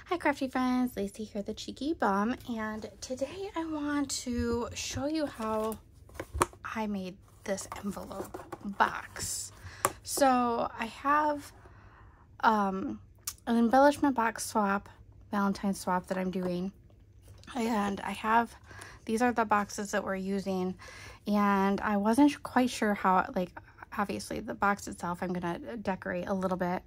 Hi crafty friends, Lacey here, the Cheeky Bum, and today I want to show you how I made this envelope box. So I have an embellishment box swap, Valentine's swap that I'm doing, and these are the boxes that we're using, and I wasn't quite sure how, obviously the box itself I'm gonna decorate a little bit.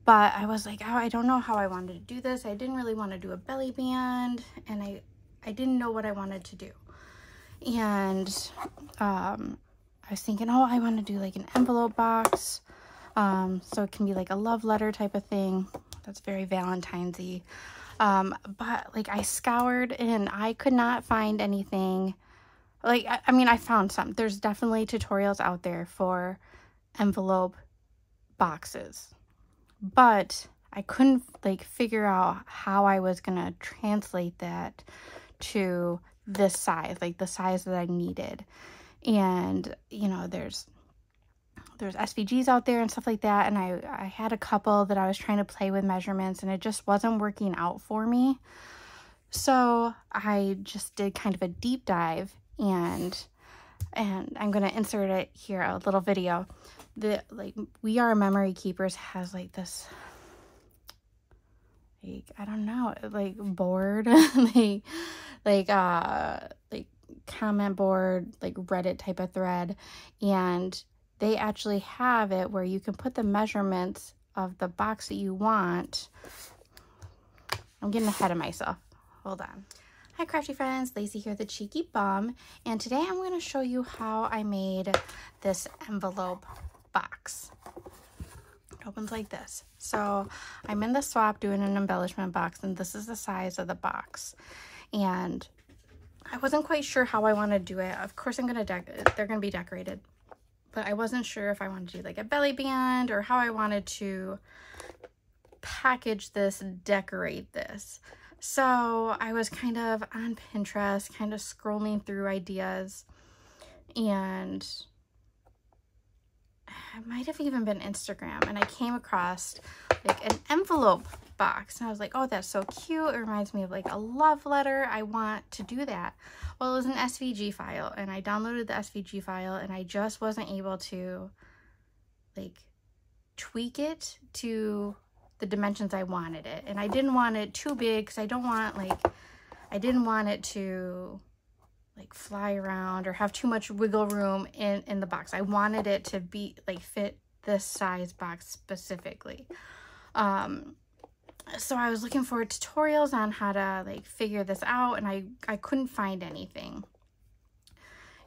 But I was like, oh, I don't know how I wanted to do this. I didn't really want to do a belly band, and I didn't know what I wanted to do. And I was thinking, oh, I want to do like an envelope box. So it can be like a love letter type of thing. That's very Valentine's-y. But like I scoured and I could not find anything. I mean, I found some. There's definitely tutorials out there for envelope boxes. But I couldn't figure out how I was gonna translate that to this size, like the size that I needed. And you know, there's SVGs out there and stuff like that, and I had a couple that I was trying to play with measurements, and it just wasn't working out for me. So I just did kind of a deep dive, and I'm gonna insert it here, a little video. We Are Memory Keepers has this, I don't know, board, comment board, Reddit type of thread, and they actually have it where you can put the measurements of the box that you want. I'm getting ahead of myself. Hold on. Hi crafty friends, Lacey here, the Cheeky Bum, and today I'm going to show you how I made this envelope box. It opens like this. So I'm in the swap doing an embellishment box, and this is the size of the box. And I wasn't quite sure how I want to do it. Of course, they're going to be decorated, but I wasn't sure if I wanted to do like a belly band or how I wanted to package this, decorate this. So I was kind of on Pinterest, kind of scrolling through ideas, and it might have even been Instagram, and I came across an envelope box, and I was like, oh, that's so cute. It reminds me of a love letter. I want to do that. Well, it was an SVG file, and I downloaded the SVG file, and I just wasn't able to tweak it to the dimensions I wanted it. And I didn't want it too big because I didn't want it to fly around or have too much wiggle room in the box. I wanted it to be fit this size box specifically. So I was looking for tutorials on how to figure this out, and I couldn't find anything.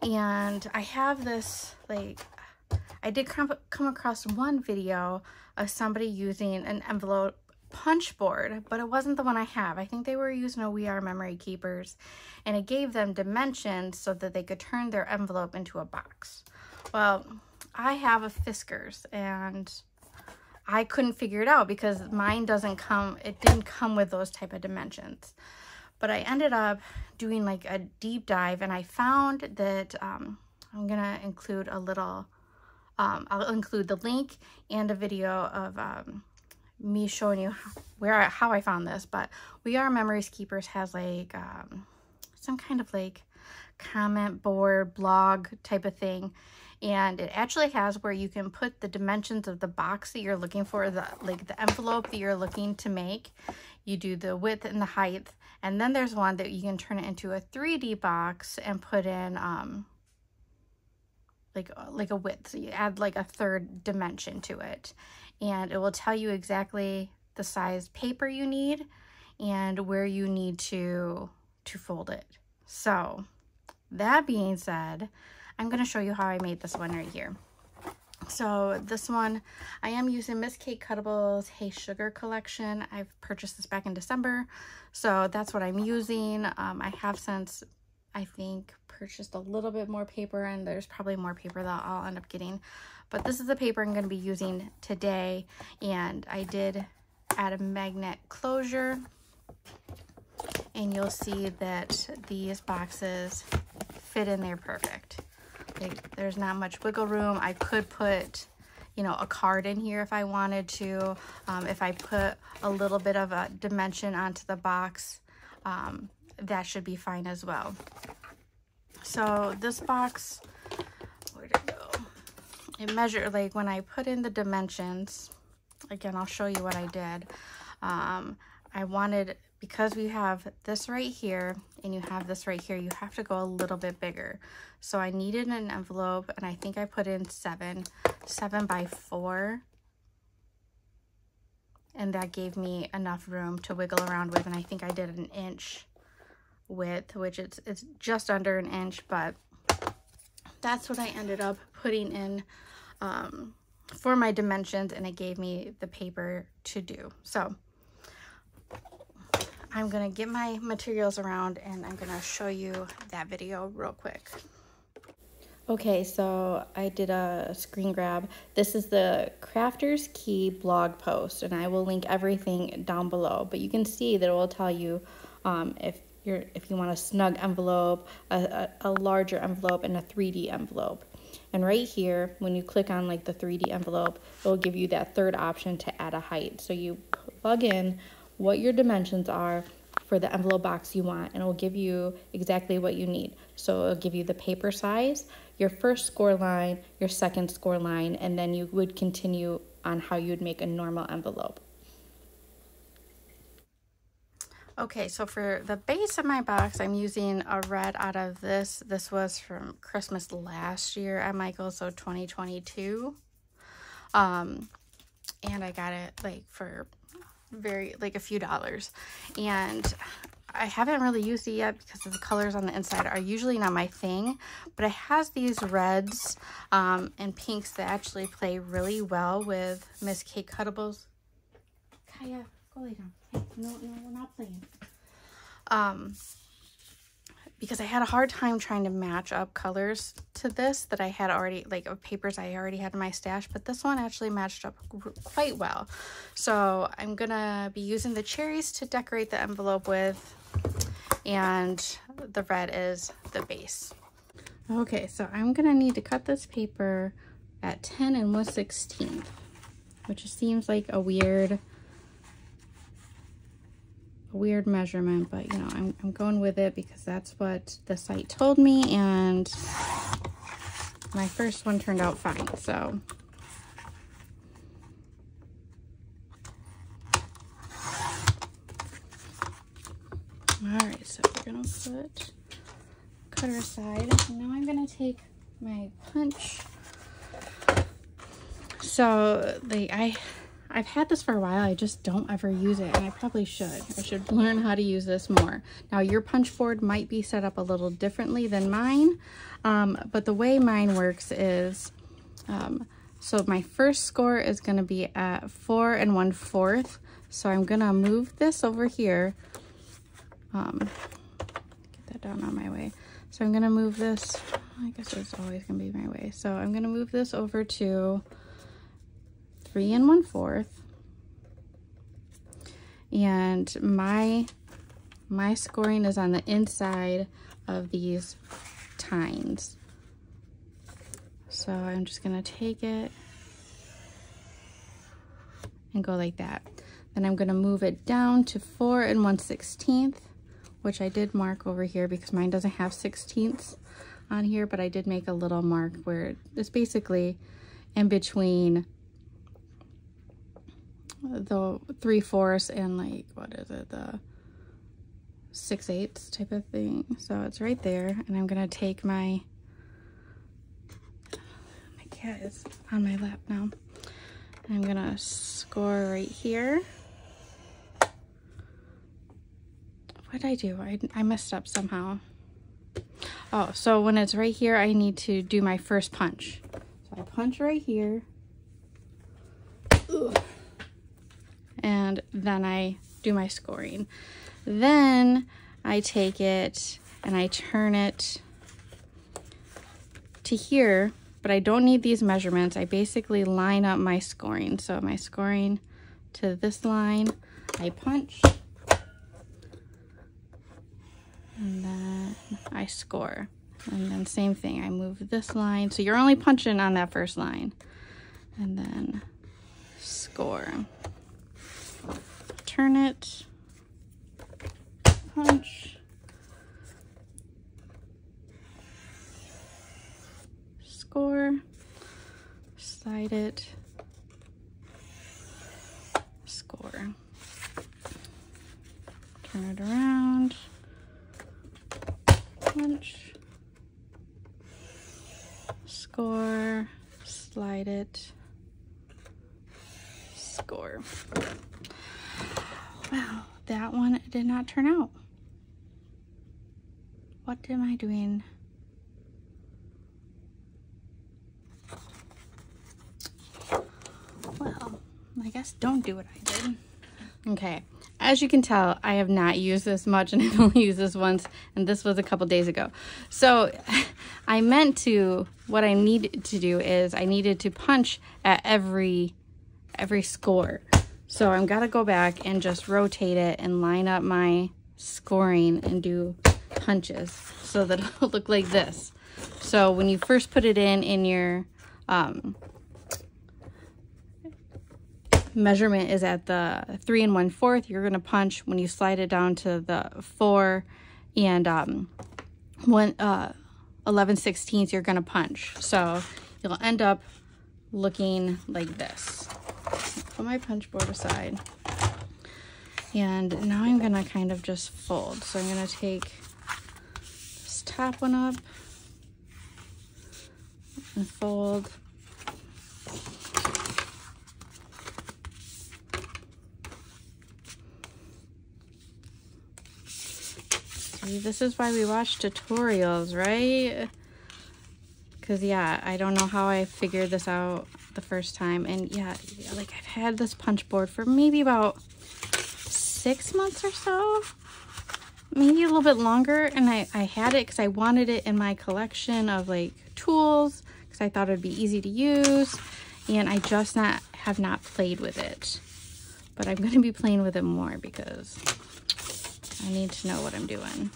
And I have this I did come across one video of somebody using an envelope punch board, but it wasn't the one I have. I think they were using a We Are Memory Keepers, and it gave them dimensions so that they could turn their envelope into a box. Well, I have a Fiskars, and I couldn't figure it out because mine didn't come with those type of dimensions. But I ended up doing a deep dive, and I found that I'm gonna include a little I'll include the link and a video of me showing you how I found this. But We Are Memory Keepers has some kind of comment board blog type of thing, and it actually has where you can put the dimensions of the box that you're looking for, the envelope that you're looking to make. You do the width and the height, and then there's one that you can turn it into a 3D box and put in a width. So you add a third dimension to it, and it will tell you exactly the size paper you need and where you need to fold it. So that being said, I'm going to show you how I made this one right here. So this one, I am using Miss Kate Cuttable's Hey Sugar collection. I've purchased this back in December, so that's what I'm using. I have since, I think, purchased a little bit more paper, and there's probably more paper that I'll end up getting. But this is the paper I'm going to be using today, and I did add a magnet closure, and you'll see that these boxes fit in there perfect. There's not much wiggle room. I could put you know, a card in here if I wanted to. If I put a little bit of a dimension onto the box, that should be fine as well. So this box, where'd it go? It measured, like when I put in the dimensions, again, I'll show you what I did. I wanted, because we have this right here and you have this right here, you have to go a little bit bigger. So I needed an envelope, and I think I put in 7 by 4. And that gave me enough room to wiggle around with, and I think I did an inch width, which it's just under an inch, but that's what I ended up putting in for my dimensions, and it gave me the paper to do. So I'm gonna get my materials around and I'm gonna show you that video real quick. Okay, so I did a screen grab. This is the Crafter's Key blog post, and I will link everything down below, but you can see that it will tell you if you want a snug envelope, a larger envelope, and a 3D envelope. And right here, when you click on like the 3D envelope, it will give you that third option to add a height. So you plug in what your dimensions are for the envelope box you want, and it will give you exactly what you need. So it'll give you the paper size, your first score line, your second score line, and then you would continue on how you would make a normal envelope. Okay, so for the base of my box, I'm using a red out of this. This was from Christmas last year at Michael's, so 2022. And I got it like for a few dollars. And I haven't really used it yet because the colors on the inside are usually not my thing, but it has these reds and pinks that actually play really well with Miss Kate Cuttables. Kaya, go lay down. Hey, no, we're not playing. Because I had a hard time trying to match up colors to this that I had already, like of papers I already had in my stash, but this one actually matched up quite well. So I'm gonna be using the cherries to decorate the envelope with, and the red is the base. Okay, so I'm gonna need to cut this paper at 10 1/16, which seems like a weird measurement, but you know, I'm going with it because that's what the site told me, and my first one turned out fine. So all right, so we're gonna put cutter aside. Now I'm gonna take my punch. So I've had this for a while, I just don't ever use it, and I probably should. I should learn how to use this more. Now your punch board might be set up a little differently than mine, but the way mine works is, so my first score is gonna be at 4 1/4. So I'm gonna move this over here. Get that down on my way. So I'm gonna move this, I guess it's always gonna be my way. So I'm gonna move this over to 3 1/4, and my scoring is on the inside of these tines. So I'm just gonna take it and go like that. Then I'm gonna move it down to 4 1/16, which I did mark over here because mine doesn't have 16ths on here, but I did make a little mark where it's basically in between the 3/4 and like, what is it, the 6/8 type of thing. So it's right there, and I'm gonna take my cat is on my lap now, and I'm gonna score right here. What did I do? I messed up somehow. Oh, so when it's right here, I need to do my first punch. So I punch right here. Ugh. And then I do my scoring. Then I take it and I turn it to here, but I don't need these measurements. I basically line up my scoring. So my scoring to this line, I punch, and then I score. And then same thing, I move this line. So you're only punching on that first line. and then score. Turn it, punch, score, slide it, score. Turn it around, punch, score, slide it, score. Wow, that one did not turn out. What am I doing? Well, I guess don't do what I did. Okay, as you can tell, I have not used this much, and I've only used this once, and this was a couple days ago. So I meant to, what I needed to do is I needed to punch at every score. So I'm gotta go back and just rotate it and line up my scoring and do punches so that it'll look like this. So when you first put it in your measurement is at the 3 1/4, you're gonna punch. When you slide it down to the 4 and 11/16, you're gonna punch. So you'll end up looking like this. Put my punch board aside, and now I'm gonna kind of just fold. So I'm gonna take this top one up and fold. See, this is why we watch tutorials, right? Because yeah, I don't know how I figured this out the first time. And yeah, like I've had this punch board for maybe about 6 months or so, maybe a little bit longer. And I had it because I wanted it in my collection of like tools, because I thought it'd be easy to use. And I just have not played with it, but I'm going to be playing with it more because I need to know what I'm doing.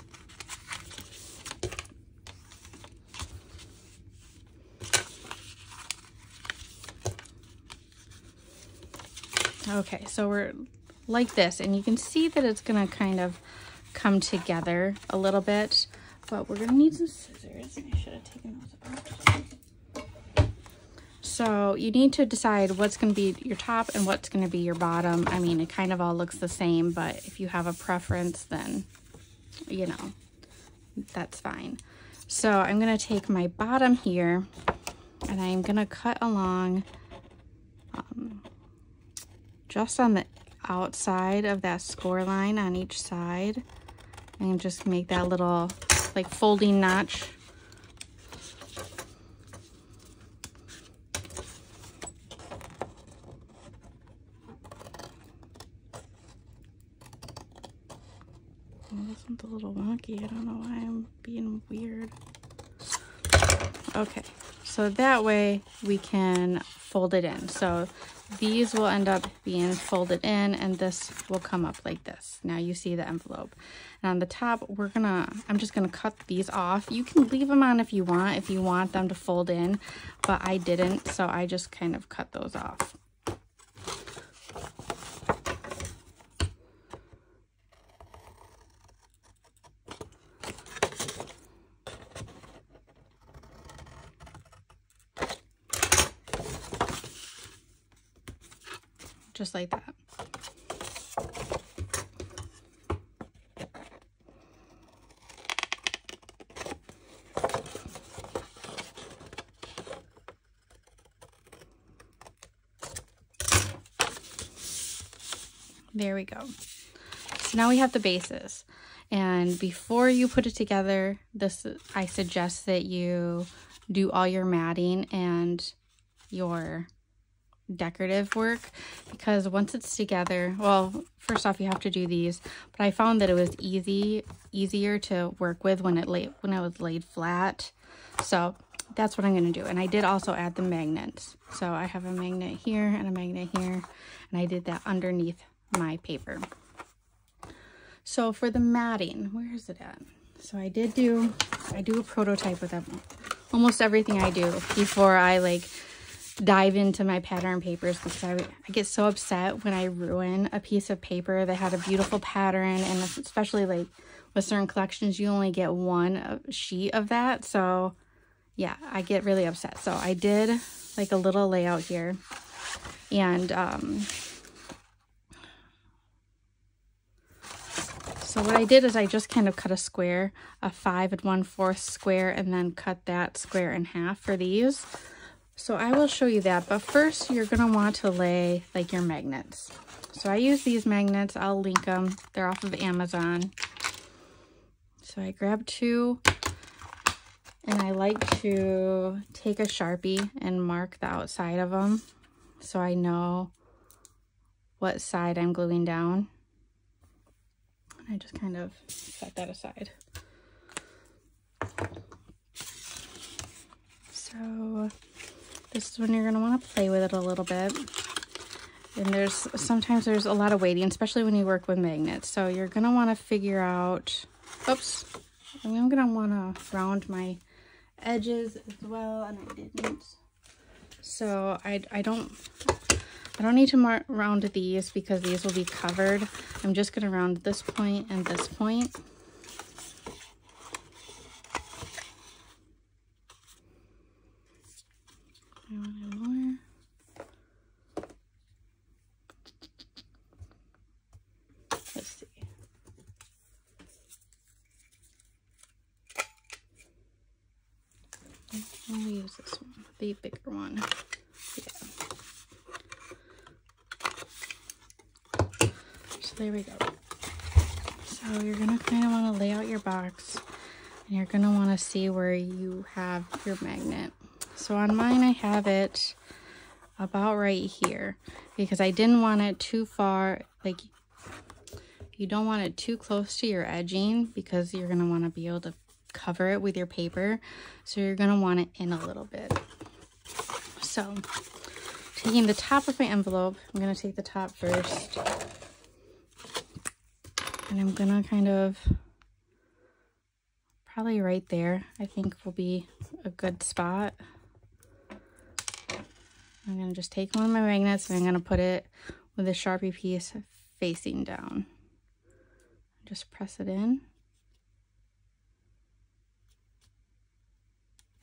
Okay, so we're like this, and you can see that it's gonna kind of come together a little bit, but we're gonna need some scissors. I should have taken those out. So you need to decide what's gonna be your top and what's gonna be your bottom. I mean, it kind of all looks the same, but if you have a preference, then, you know, that's fine. So I'm gonna take my bottom here, and I'm gonna cut along just on the outside of that score line on each side, and just make that little like folding notch. Oh, this one's a little wonky. I don't know why I'm being weird. Okay, so that way we can fold it in. So these will end up being folded in, and this will come up like this. Now you see the envelope. And on the top, I'm just gonna cut these off. You can leave them on if you want them to fold in, but I didn't, so I just kind of cut those off. Just like that. There we go. So now we have the bases. And before you put it together, I suggest that you do all your matting and your decorative work, because once it's together, well, first off you have to do these, but I found that it was easier to work with when it was laid flat. So that's what I'm going to do. And I did also add the magnets. So I have a magnet here and a magnet here, and I did that underneath my paper. So for the matting, where is it at? So I do a prototype with almost everything I do before I like dive into my pattern papers because I get so upset when I ruin a piece of paper that had a beautiful pattern, and especially like with certain collections, you only get one sheet of that. So yeah, I get really upset. So I did like a little layout here, and so what I did is I just kind of cut a square, a 5 1/4 square, and then cut that square in half for these. So I will show you that, but first you're gonna want to lay like your magnets. So I use these magnets, I'll link them, they're off of Amazon. So I grabbed 2, and I like to take a Sharpie and mark the outside of them so I know what side I'm gluing down. I just kind of set that aside. So this is when you're going to want to play with it a little bit. And sometimes there's a lot of weighting, especially when you work with magnets. So you're going to want to figure out, oops, I'm going to want to round my edges as well, and I didn't. So I don't need to round these because these will be covered. I'm just going to round this point and this point. I want more. Let's see. I'll use this one, the bigger one. Yeah. So there we go. So you're gonna kind of want to lay out your box, and you're gonna want to see where you have your magnet. So on mine, I have it about right here because I didn't want it too far. Like, you don't want it too close to your edging because you're gonna want to be able to cover it with your paper. So you're gonna want it in a little bit. So taking the top of my envelope, I'm gonna take the top first. And I'm gonna kind of, probably right there, I think will be a good spot. I'm gonna just take one of my magnets and I'm gonna put it with a Sharpie piece facing down. Just press it in.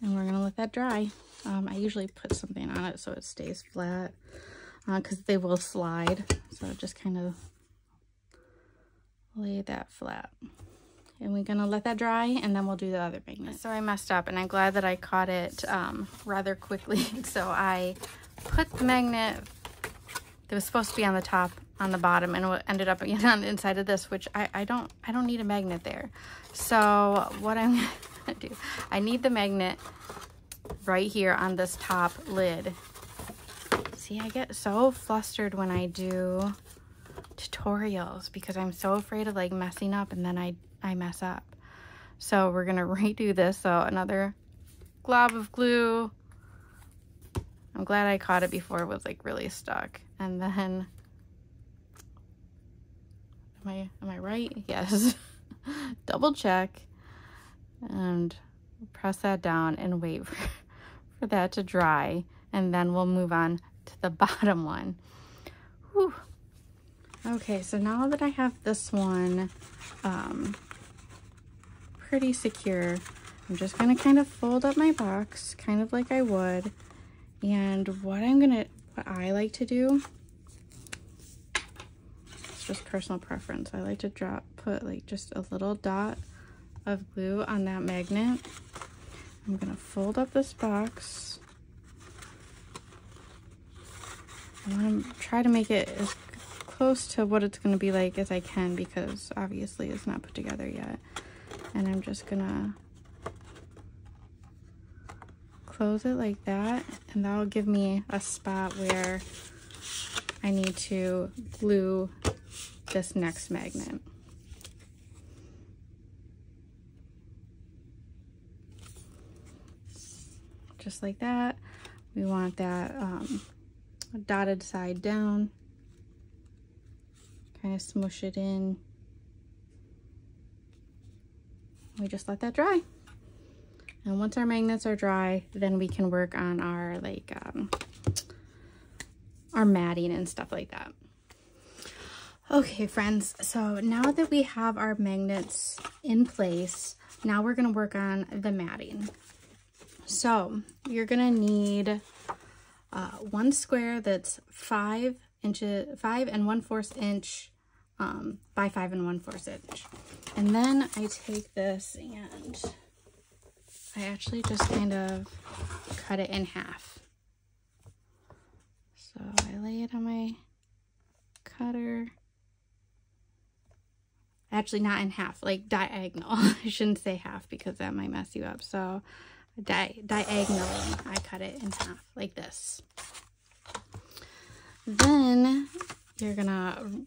And we're gonna let that dry. I usually put something on it so it stays flat because they will slide. So just kind of lay that flat. And we're gonna let that dry, and then we'll do the other magnet. So I messed up, and I'm glad that I caught it rather quickly. So I put the magnet that was supposed to be on the top on the bottom, and it ended up again on the inside of this, which I don't need a magnet there. So what I'm gonna do, I need the magnet right here on this top lid. See, I get so flustered when I do tutorials because I'm so afraid of like messing up, and then I mess up. So we're gonna redo this. So another glob of glue. I'm glad I caught it before it was like really stuck. And then, am I right? Yes. Double check and press that down and wait for that to dry, and then we'll move on to the bottom one. Whew. Okay, so now that I have this one pretty secure, I'm just gonna kind of fold up my box, kind of like I would. And what I like to do, it's just personal preference. I like to put like just a little dot of glue on that magnet. I'm gonna fold up this box. I want to try to make it as close to what it's going to be like as I can, because obviously it's not put together yet. And I'm just gonna close it like that, and that'll give me a spot where I need to glue this next magnet. Just like that. We want that dotted side down. Kind of smush it in. We just let that dry. And once our magnets are dry, then we can work on our like our matting and stuff like that. Okay, friends, so now that we have our magnets in place, now we're gonna work on the matting. So you're gonna need one square that's 5 1/4 inch by 5 1/4 inch. And then I take this and I actually just kind of cut it in half. So I lay it on my cutter. Actually, not in half, like diagonal. I shouldn't say half because that might mess you up. So diagonally, I cut it in half like this. Then you're gonna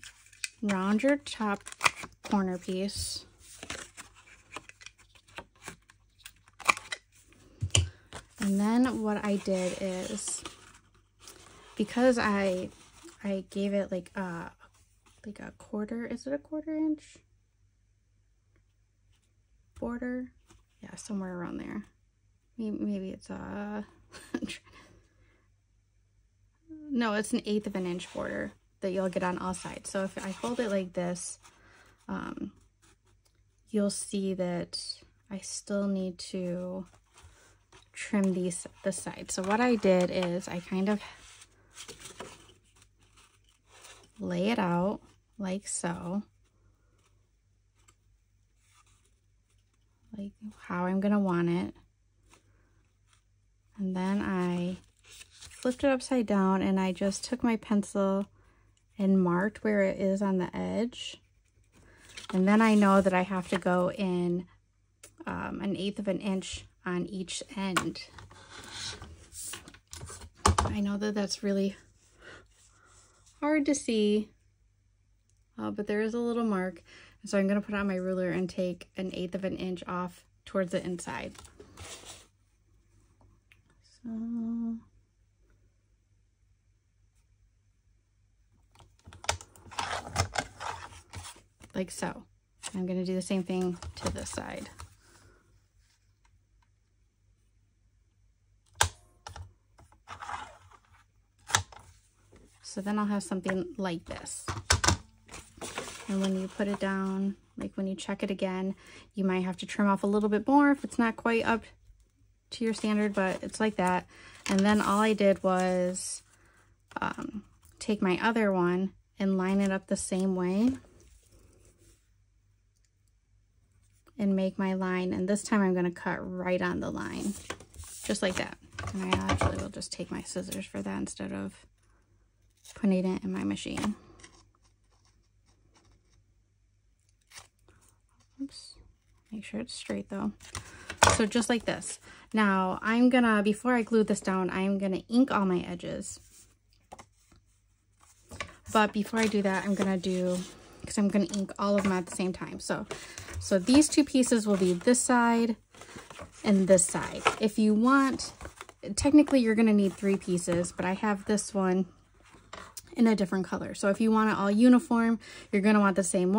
round your top corner piece. And then what I did is, because I gave it like a quarter, is it a 1/4 inch border? Yeah, somewhere around there. Maybe it's a no, it's an 1/8 of an inch border that you'll get on all sides. So if I fold it like this, you'll see that I still need to trim the sides. So what I did is I kind of lay it out like so, like how I'm gonna want it, and then I flipped it upside down and I just took my pencil and marked where it is on the edge, and then I know that I have to go in 1/8 of an inch on each end. I know that that's really hard to see, but there is a little mark. So I'm going to put on my ruler and take 1/8 of an inch off towards the inside. So like so. I'm going to do the same thing to this side. So then I'll have something like this. And when you put it down, like when you check it again, you might have to trim off a little bit more if it's not quite up to your standard, but it's like that. And then all I did was take my other one and line it up the same way and make my line. And this time I'm going to cut right on the line, just like that. And I actually will just take my scissors for that instead of putting it in my machine. Oops, make sure it's straight though. So just like this. Now I'm gonna, before I glue this down, I'm gonna ink all my edges. But before I do that, I'm gonna do, because I'm gonna ink all of them at the same time. So these two pieces will be this side and this side. If you want, technically you're gonna need 3 pieces, but I have this one in a different color. So if you want it all uniform, you're gonna want the same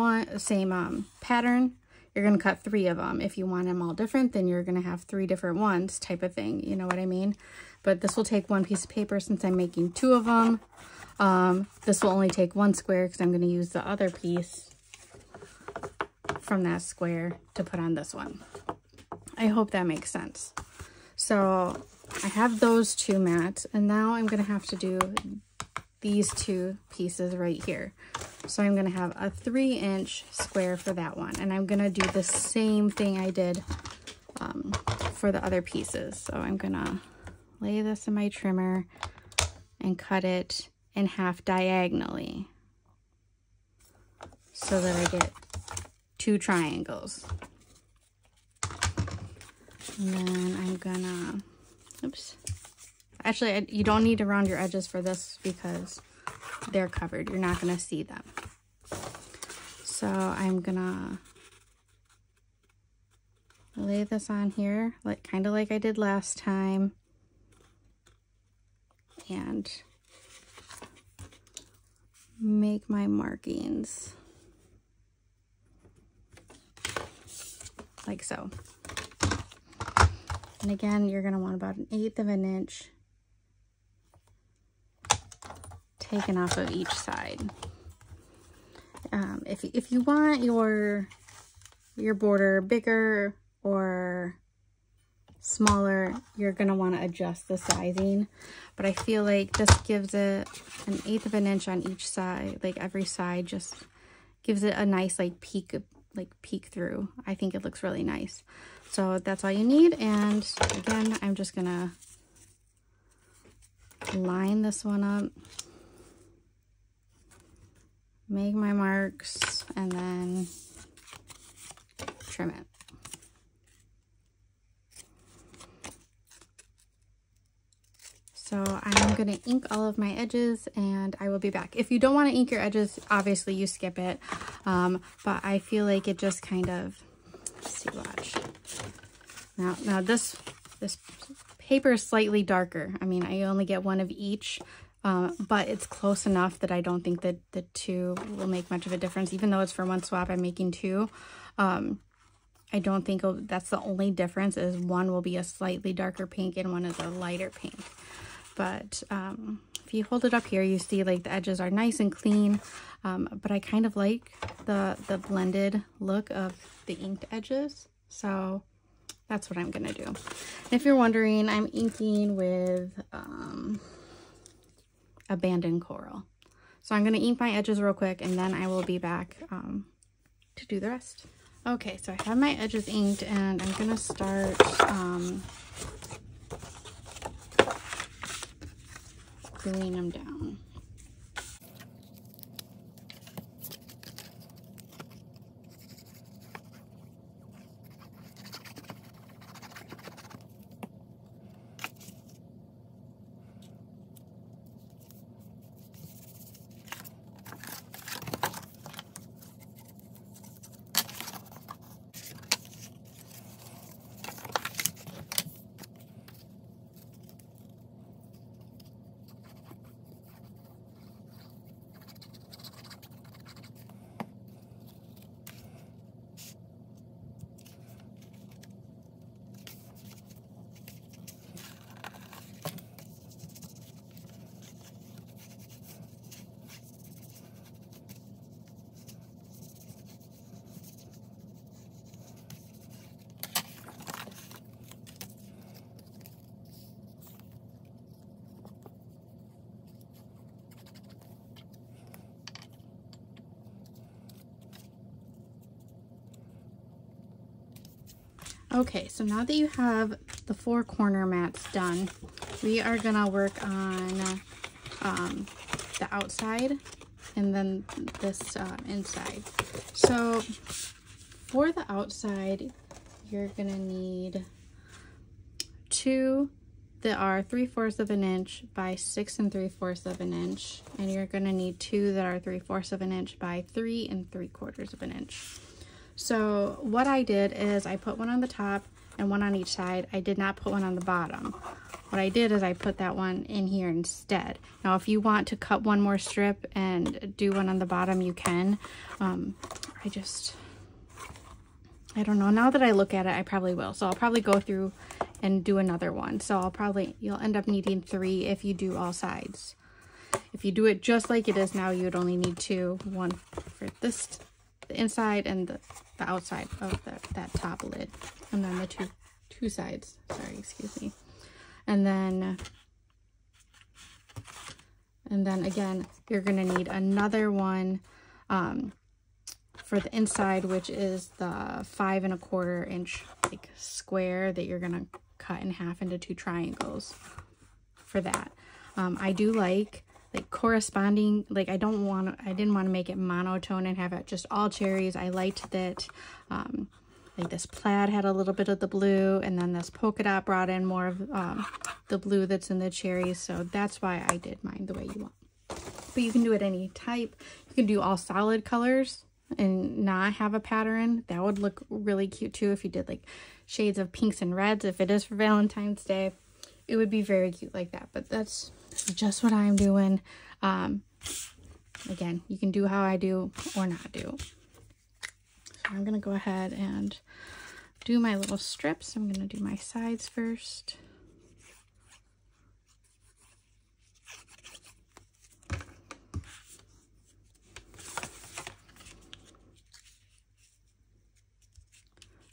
pattern. You're gonna cut 3 of them. If you want them all different, then you're gonna have 3 different ones, type of thing. You know what I mean? But this will take 1 piece of paper since I'm making 2 of them. This will only take 1 square because I'm gonna use the other piece from that square to put on this one. I hope that makes sense. So I have those 2 mats, and now I'm gonna have to do these 2 pieces right here. So I'm going to have a 3-inch square for that one, and I'm going to do the same thing I did for the other pieces. So I'm going to lay this in my trimmer and cut it in half diagonally so that I get 2 triangles. And then I'm gonna, oops. Actually, you don't need to round your edges for this because they're covered. You're not going to see them. So I'm going to lay this on here, like kind of like I did last time. And make my markings like so. And again, you're going to want about 1/8 of an inch taken off of each side. If you want your border bigger or smaller, you're gonna want to adjust the sizing, but I feel like this gives it 1/8 of an inch on each side, like every side just gives it a nice like peek through. I think it looks really nice. So that's all you need, and again, I'm just gonna line this one up, make my marks, and then trim it. So I'm going to ink all of my edges, and I will be back. If you don't want to ink your edges, obviously you skip it. But I feel like it just kind of, let's see, watch. Now this paper is slightly darker. I mean, I only get one of each, but it's close enough that I don't think that the two will make much of a difference. Even though it's for one swap, I'm making two. I don't think that's the only difference, is one will be a slightly darker pink and one is a lighter pink. But if you hold it up here, you see like the edges are nice and clean, but I kind of like the blended look of the inked edges. So that's what I'm gonna do. And if you're wondering, I'm inking with Abandoned Coral. So I'm gonna ink my edges real quick, and then I will be back to do the rest. Okay, so I have my edges inked, and I'm gonna start gluing them down. Okay, so now that you have the 4 corner mats done, we are gonna work on the outside and then this inside. So for the outside, you're gonna need 2 that are 3/4 of an inch by 6 3/4 of an inch, and you're gonna need 2 that are 3/4 of an inch by 3 3/4 of an inch. So what I did is I put one on the top and one on each side. I did not put one on the bottom. What I did is I put that one in here instead. Now, if you want to cut one more strip and do one on the bottom, you can. I don't know. Now that I look at it, I probably will. So I'll probably go through and do another one. So you'll end up needing 3 if you do all sides. If you do it just like it is now, you would only need 2. One for this, the inside, and the outside of that top lid, and then the two sides. Sorry, excuse me. And then again, you're gonna need another one for the inside, which is the 5 1/4 inch like square that you're gonna cut in half into 2 triangles for that. I do like corresponding, like I didn't want to make it monotone and have it just all cherries. I liked that like this plaid had a little bit of the blue, and then this polka dot brought in more of the blue that's in the cherries. So that's why I did mine the way you want. But you can do it any type. You can do all solid colors and not have a pattern. That would look really cute too if you did like shades of pinks and reds. If it is for Valentine's Day, it would be very cute like that. But that's just what I'm doing. Again, you can do how I do or not do. So I'm gonna go ahead and do my little strips. I'm gonna do my sides first.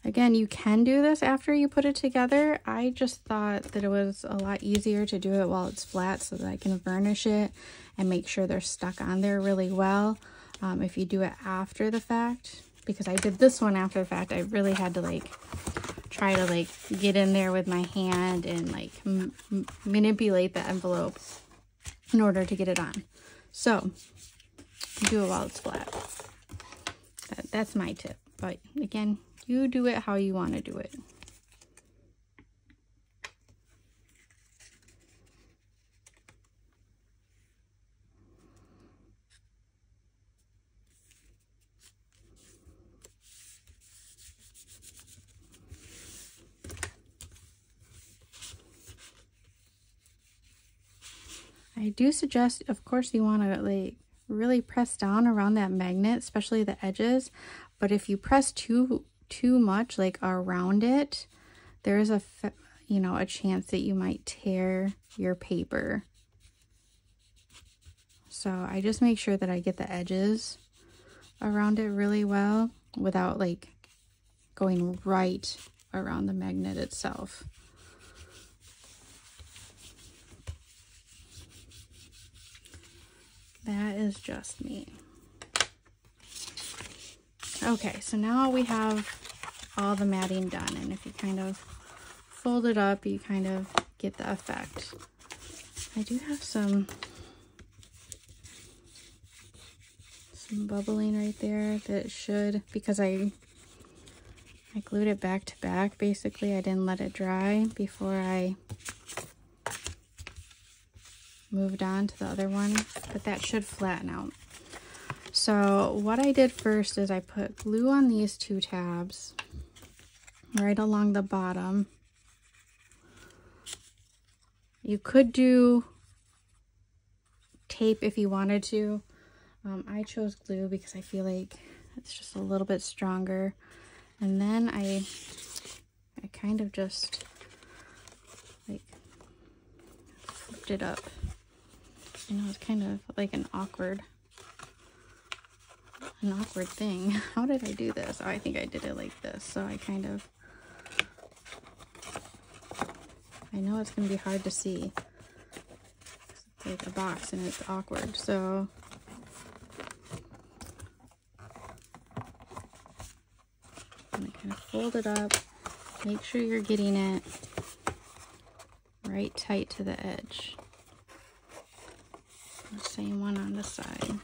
Again, you can do this after you put it together. I just thought that it was a lot easier to do it while it's flat so that I can varnish it and make sure they're stuck on there really well. If you do it after the fact, because I did this one after the fact, I really had to like try to like get in there with my hand and like manipulate the envelope in order to get it on. So do it while it's flat. That's my tip. But again, you do it how you want to do it. I do suggest, of course, you want to like really press down around that magnet, especially the edges. But if you press too much like around it, there is a chance that you might tear your paper. So I just make sure that I get the edges around it really well without like going right around the magnet itself. That is just me. Okay, so now we have all the matting done, and if you kind of fold it up, you kind of get the effect. I do have some bubbling right there that should, because I glued it back to back, basically. I didn't let it dry before I moved on to the other one, but that should flatten out. So what I did first is I put glue on these two tabs right along the bottom. You could do tape if you wanted to. I chose glue because I feel like it's just a little bit stronger. And then I kind of just like flipped it up. I know it's kind of like an awkward thing. How did I do this? Oh, I think I did it like this. So I know it's going to be hard to see. It's like a box and it's awkward. So I'm going to kind of fold it up. Make sure you're getting it right tight to the edge. The same one on the side.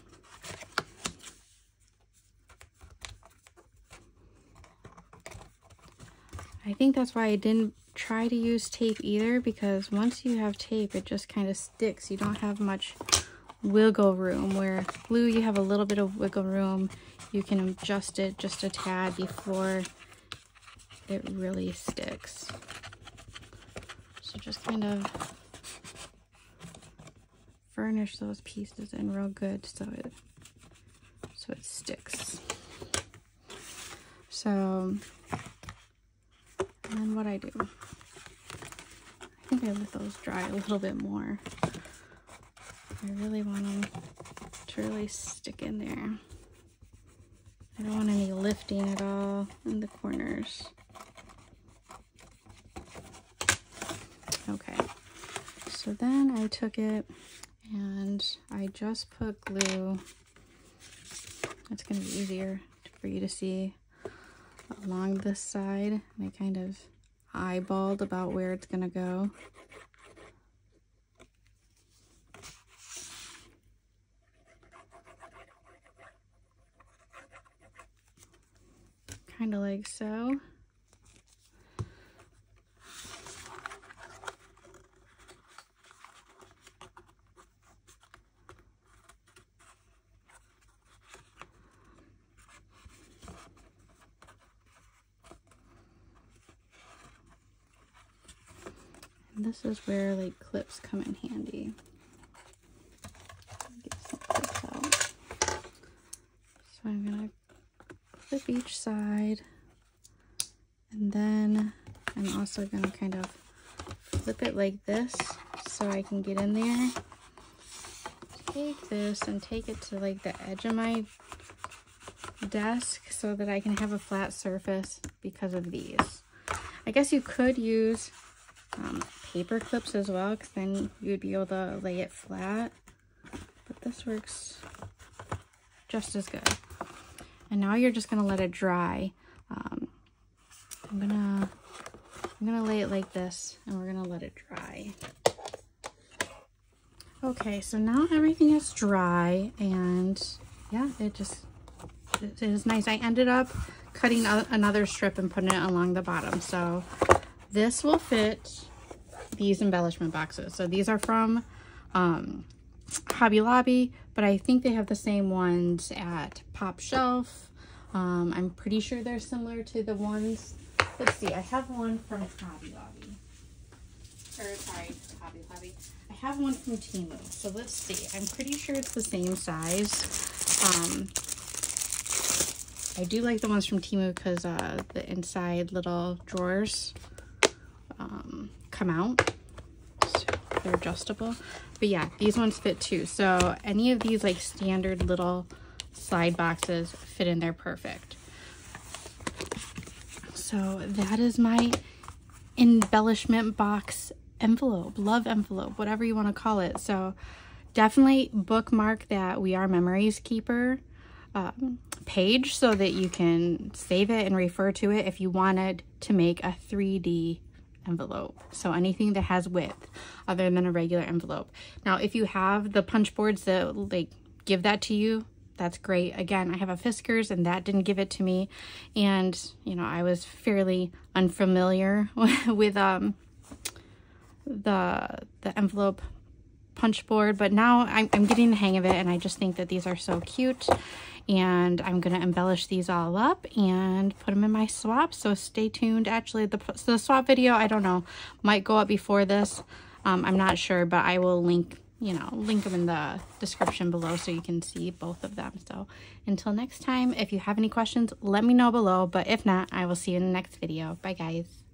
I think that's why I didn't try to use tape either, because once you have tape, it just kind of sticks. You don't have much wiggle room, where glue, you have a little bit of wiggle room. You can adjust it just a tad before it really sticks. So just kind of furnish those pieces in real good so it sticks. So, and then what I do, I think I let those dry a little bit more. I really want them to really stick in there. I don't want any lifting at all in the corners. Okay, so then I took it and I just put glue. It's going to be easier for you to see along this side. And I kind of eyeballed about where it's going to go. Kind of like so. This is where like clips come in handy. Get some clips out. So I'm gonna clip each side, and then I'm also gonna kind of flip it like this so I can get in there. Take this and take it to like the edge of my desk so that I can have a flat surface because of these. I guess you could use paper clips as well, because then you would be able to lay it flat, but this works just as good. And now you're just gonna let it dry. I'm gonna lay it like this, and we're gonna let it dry. Okay, so now everything is dry, and yeah, it is nice. I ended up cutting another strip and putting it along the bottom, so this will fit these embellishment boxes. So these are from Hobby Lobby, but I think they have the same ones at Pop Shelf. I'm pretty sure they're similar to the ones, let's see, I have one from Hobby Lobby, or sorry, Hobby Lobby. I have one from Temu, so let's see. I'm pretty sure it's the same size. I do like the ones from Temu because the inside little drawers come out, so they're adjustable. But yeah, these ones fit too. So any of these like standard little slide boxes fit in there perfect. So that is my embellishment box envelope, love envelope, whatever you want to call it. So definitely bookmark that We Are Memories Keeper page so that you can save it and refer to it if you wanted to make a 3D envelope. So anything that has width other than a regular envelope. Now, if you have the punch boards that like give that to you, that's great. Again, I have a Fiskars and that didn't give it to me. And, you know, I was fairly unfamiliar with the envelope punch board, but now I'm getting the hang of it, and I just think that these are so cute, and I'm gonna embellish these all up and put them in my swap. So stay tuned. Actually, the swap video, I don't know, might go up before this. I'm not sure, but I will link them in the description below so you can see both of them. So until next time, if you have any questions, let me know below, but if not, I will see you in the next video. Bye guys.